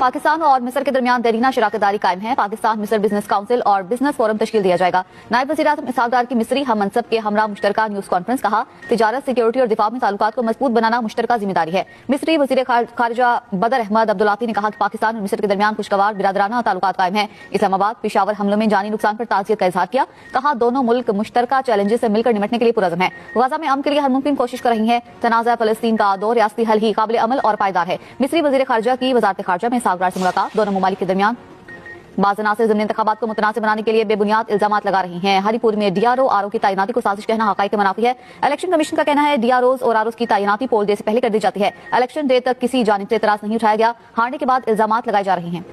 पाकिस्तान और मिस्र के दरमियान देरीना शराकतदारी कायम है। पाकिस्तान मिस्र बिजनेस काउंसिल और बिजनेस फोरम तश्कील दिया जाएगा। नायब वज़ीर-ए-आज़म इसहाक डार की मिस्री हम मनसब के हमरा मुश्तरका न्यूज कॉन्फ्रेंस कहा, तिजारत, सिक्योरिटी और दिफा में ताल्लुकात को मजबूत बनाना मुश्तरका जिम्मेदारी है। मिस्री वज़ीर खारजा बदर अहमद अब्दुल्लाती ने कहा कि पाकिस्तान और मिस्र के दरमियान खुशगवार बिरादराना ताल्लुकात कायम है। इस्लामाबाद पेशावर हमलों में जानी नुकसान पर ताज़ियत का इजहार किया। कहा, दोनों मुल्क मुश्तरका चैलेंजेस से मिलकर निपटने के लिए पुरअज़्म है। गजा में अमन के लिए हर मुमकिन कोशिश कर रही है। तनाज़ा फलस्तीन का दो रियासती हल ही काबिल अमल और पायदार है। मिस्री वज़ीर खारजा की वज़ारत खारजा में इसहाक डार से मुलाकात। दोनों ममालिक के दरमियान बाज़ से ज़िमनी इंतखाबात को मुतनासिब बनाने के लिए बेबुनियाद इल्जामात लगा रही हैं। हरीपुर में डीआरओ आरओ की तैनाती को साजिश कहना हक़ाइक़ के मुनाफी है। इलेक्शन कमीशन का कहना है डीआरओ और आरओ की तैनाती पोल डे से पहले कर दी जाती है। इलेक्शन डे तक किसी जानिब से एतराज नहीं उठाया गया। हारने के बाद इल्जामात लगाए जा रहे हैं।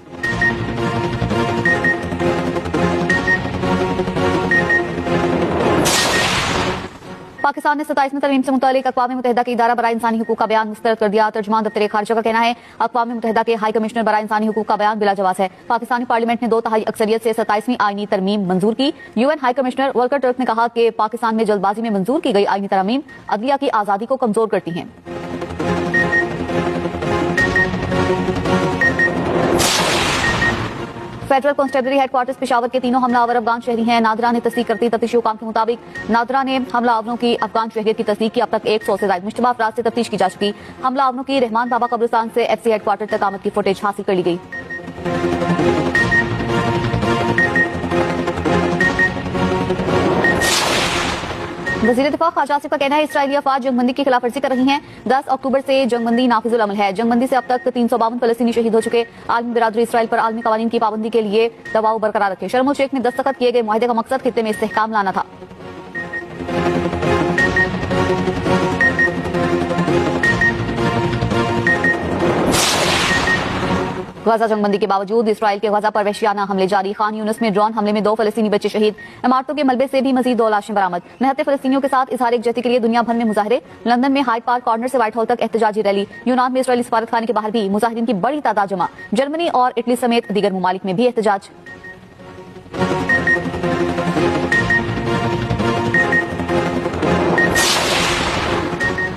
पाकिस्तान ने 27वीं तरमीम से मुतालिक अक़वाम मुत्तहिदा के इदारा बराए इंसानी हुकूक का बयान मुस्तरद कर दिया। तर्जुमान दफ्तर खारजा का कहना है, अक़वाम मुत्तहिदा के हाई कमिश्नर बराए इंसानी हुकूक का बयान बिला जवाज़ है। पाकिस्तानी पार्लियामेंट ने 2/3 अक्सरियत से 27वीं आईनी तरमीम मंजूर की। UN high commissioner Volker Turk ने कहा कि पाकिस्तान में जल्दबाजी में मंजूर की गई आईनी तरमीम अदलिया की आज़ादी को कमजोर करती हैं। फेडरल कांस्टेबलरी हेडक्वार्टर्स पेशावर के तीनों हमलावर अफगान शहरी हैं। नादरा ने तस्दीक करती तफ्तीशी हुकाम के मुताबिक नादरा ने हमलावरों की अफगान शहरियत की तस्दीक की। अब तक 100 से ज्यादा मुश्तबा अफराद से तफ्तीश की जा चुकी। हमलावरों की रहमान बाबा कब्रिस्तान से एफसी हेडक्वार्टर तक आमद की फुटेज हासिल कर ली गई। वज़ीर दिफा ख्वाजा आसिफ का कहना है, इसराइली अफवाज जंगबंदी की खिलाफवर्जी कर रही हैं। 10 अक्टूबर से जंगबंदी नाफिजुल अमल है। जंगबंदी से अब तक 352 फलस्तीनी शहीद हो चुके। आलमी बिरादरी इसराइल पर आलमी कवानीन की पाबंदी के लिए दबाव बरकरार रखे। शर्म शेख में दस्तखत किए गए मुआहदे का मकसद खित्ते में इस्तेहकाम लाना था। गजा जंगबंदी के बावजूद इसराइल के गजा पर वहशियाना हमले जारी। खान यूनिस में ड्रोन हमले में 2 फलस्तीनी बच्चे शहीद। इमारतों के मलबे से भी मजीद 2 लाशें बरामद। निहत्ते फलस्तीनियों के साथ इजहार एकजहती के लिए दुनिया भर में मुजाहरे। लंदन में हाइड पार्क कॉर्नर से व्हाइट हॉल तक एहतजाजी रैली। यूनान में इसराइली सफारत खाने के बाहर भी मुजाहिरीन की बड़ी तादाद जमा। जर्मनी और इटली समेत दीगर ममालिक में भी एहतजाज।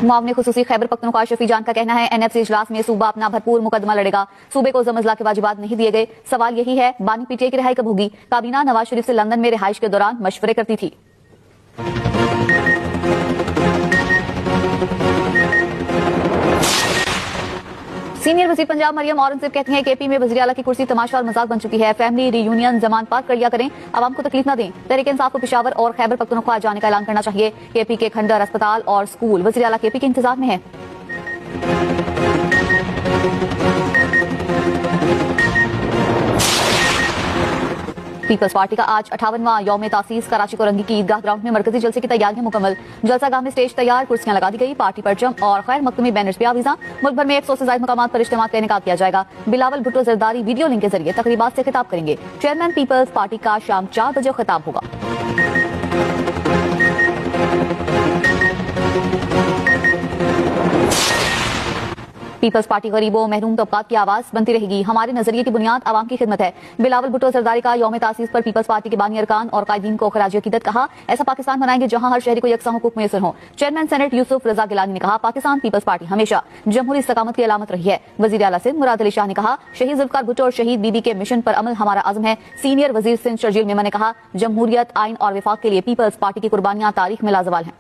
मुआवने खुसूसी खैबर पख्तूनख्वा शफी जान का कहना है, एनएफसी इजलास में सूबा अपना भरपूर मुकदमा लड़ेगा। सूबे को जमजला के वाजिबात नहीं दिए गए। सवाल यही है, बानी पीटीआई की रिहाई कब होगी? काबीना नवाज शरीफ से लंदन में रिहाइश के दौरान मशवरे करती थी। सीनियर वजीर पंजाब मरियम औरंगजेब कहती हैं, केपी में वज़ीर आला की कुर्सी तमाशा और मजाक बन चुकी है। फैमिली रियूनियन जमान पाक कर लिया करें, आवाम को तकलीफ न दें। तहरीक इंसाफ को पेशावर और खैबर पख्तूनख्वा जाने का ऐलान करना चाहिए। केपी के खंडर अस्पताल और स्कूल वज़ीर आला केपी के इंतजार में है। पीपल्स पार्टी का आज 58वां यौम तासीस। कराची को रंगी की ईदगाह ग्राउंड में मरकजी जलसे की तैयारियां मुकम्मल। जलसागाह में स्टेज तैयार, कुर्सियां लगा दी गई। पार्टी परचम और खैर मकतूमी बैनर्स पे आवीजा। मुल्क भर में 100 से ज्यादा मकामात पर इज्तिमा का इनेकाद किया जाएगा। बिलावल भुट्टो जरदारी वीडियो लिंक के जरिए तकरीबात से खिताब करेंगे। चेयरमैन पीपल्स पार्टी का शाम 4 बजे खिताब होगा। पीपल्स पार्टी गरीबों महरूम तबकात की आवाज बनती रहेगी। हमारे नजरिए की बुनियाद आवाम की खिदमत है। बिलावल भुट्टो जरदारी का यौम तासीस पर पीपल्स पार्टी के बानी अरकान और कायदीन को खराज अकीदत। कहा, ऐसा पाकिस्तान बनाएंगे जहां हर शहरी को यकसा हुकूक मुयसर हो। चेयरमैन सेनेट यूसुफ रजा गिलानी ने कहा, पाकिस्तान पीपल्स पार्टी हमेशा जमहूरी इस्तकामत की अलामत रही है। वजीर आला सिंध मुराद अली शाह ने कहा, शहीद जुल्फकार भुट्टो और शहीद बीबी के मिशन पर अमल हमारा आज़म है। सीनियर वजीर सिंध शर्जील मेमन ने कहा, जमहूरियत, आइन और विफाक के लिए पीपल्स पार्टी की कुर्बानियां तारीख में लाजवाल हैं।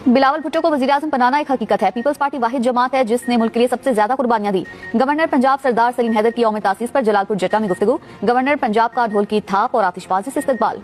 बिलावल भुट्टो को वज़ीर-ए-आज़म बनाना एक हकीकत है। पीपल्स पार्टी वाहिद जमात है जिसने मुल्क के लिए सबसे ज्यादा कुर्बानियां दी। गवर्नर पंजाब सरदार सलीम हैदर की यौम तासीस पर जलालपुर जट्टा में गुफ्तगू। गवर्नर पंजाब का ढोल की थाप और आतिशबाजी से इस्तकबाल।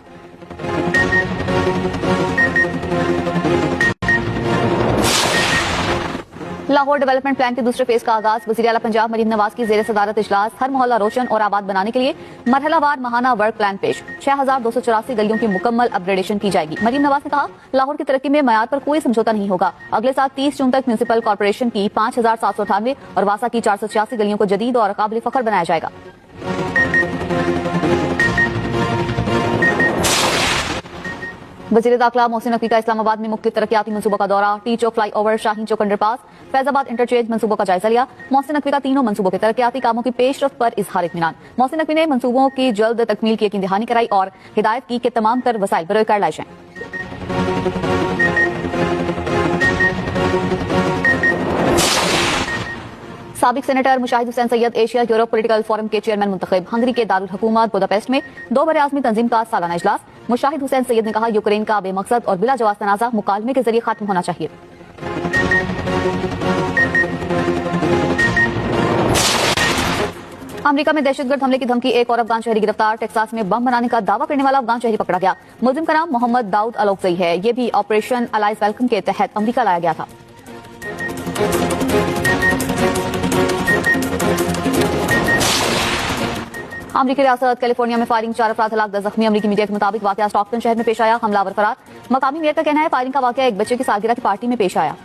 लाहौर डेवलपमेंट प्लान के दूसरे फेज का आगाज। वज़ीर आला पंजाब मरीम नवाज की जेर सदारत इजलास। हर मोहल्ला रोशन और आबाद बनाने के लिए मरहलावार माहाना वर्क प्लान पेश। 6284 गलियों की मुकम्मल अपग्रेडेशन की जाएगी। मरीम नवाज ने कहा, लाहौर की तरक्की में मयार पर कोई समझौता नहीं होगा। अगले साल 30 जून तक म्यूनिसिपल कॉर्पोरेशन की 5798 और वासा की 486 गलियों को जदीद और काबिल फख्र बनाया जाएगा। वज़ीर दाखिला मोहसिन नकवी का इस्लामाबाद में मुख्तलिफ तरक्याती मंसूबों का दौरा। टी चौक फ्लाई ओवर, शाहीन चौक अंडरपास, फैजाबाद इंटरचेंज मंसूबों का जायजा लिया। मोहसिन नकवी का तीनों मंसूबों के तरक्याती कामों की पेशरफ्त पर इजहार इत्मीनान। मोहसिन नकवी ने मंसूबों की जल्द तकमील की यकीन दहानी कराई और हिदायत की कि तमाम तर वसाइल बरोए कार लाए जाएं। साबिक senator Mushahid Hussain Syed Asia Europe political forum के चेयरमैन मुंतखब। हंगरी के दारुल हुकूमत बुदापेस्ट में 2 बरे-आज़मी तंजीम का सालाना इजलास। मुशाहिद हुसैन सैयद ने कहा, यूक्रेन का बेमकसद और बिला जवाब तनाज़ा मुकालमे के जरिए खत्म होना चाहिए। अमेरिका में दहशतगर्द हमले की धमकी, एक और अफगान शहरी गिरफ्तार। टेक्सास में बम बनाने का दावा करने वाला अफगान शहरी पकड़ा गया। मुलजिम का नाम मोहम्मद दाऊद अलोकजई है। ये भी ऑपरेशन अलाइज वेलकम के तहत अमेरिका लाया गया था। अमेरिकी रियासत कैलिफोर्निया में फायरिंग, 4 अफराद हलाक, 10 जख्मी। अमेरिकी मीडिया के मुताबिक वाकया स्टॉकटन शहर में पेश आया। हमलावर फरार। मकामी मेयर का कहना है फायरिंग का वाकया एक बच्चे की सालगिरह की पार्टी में पेश आया।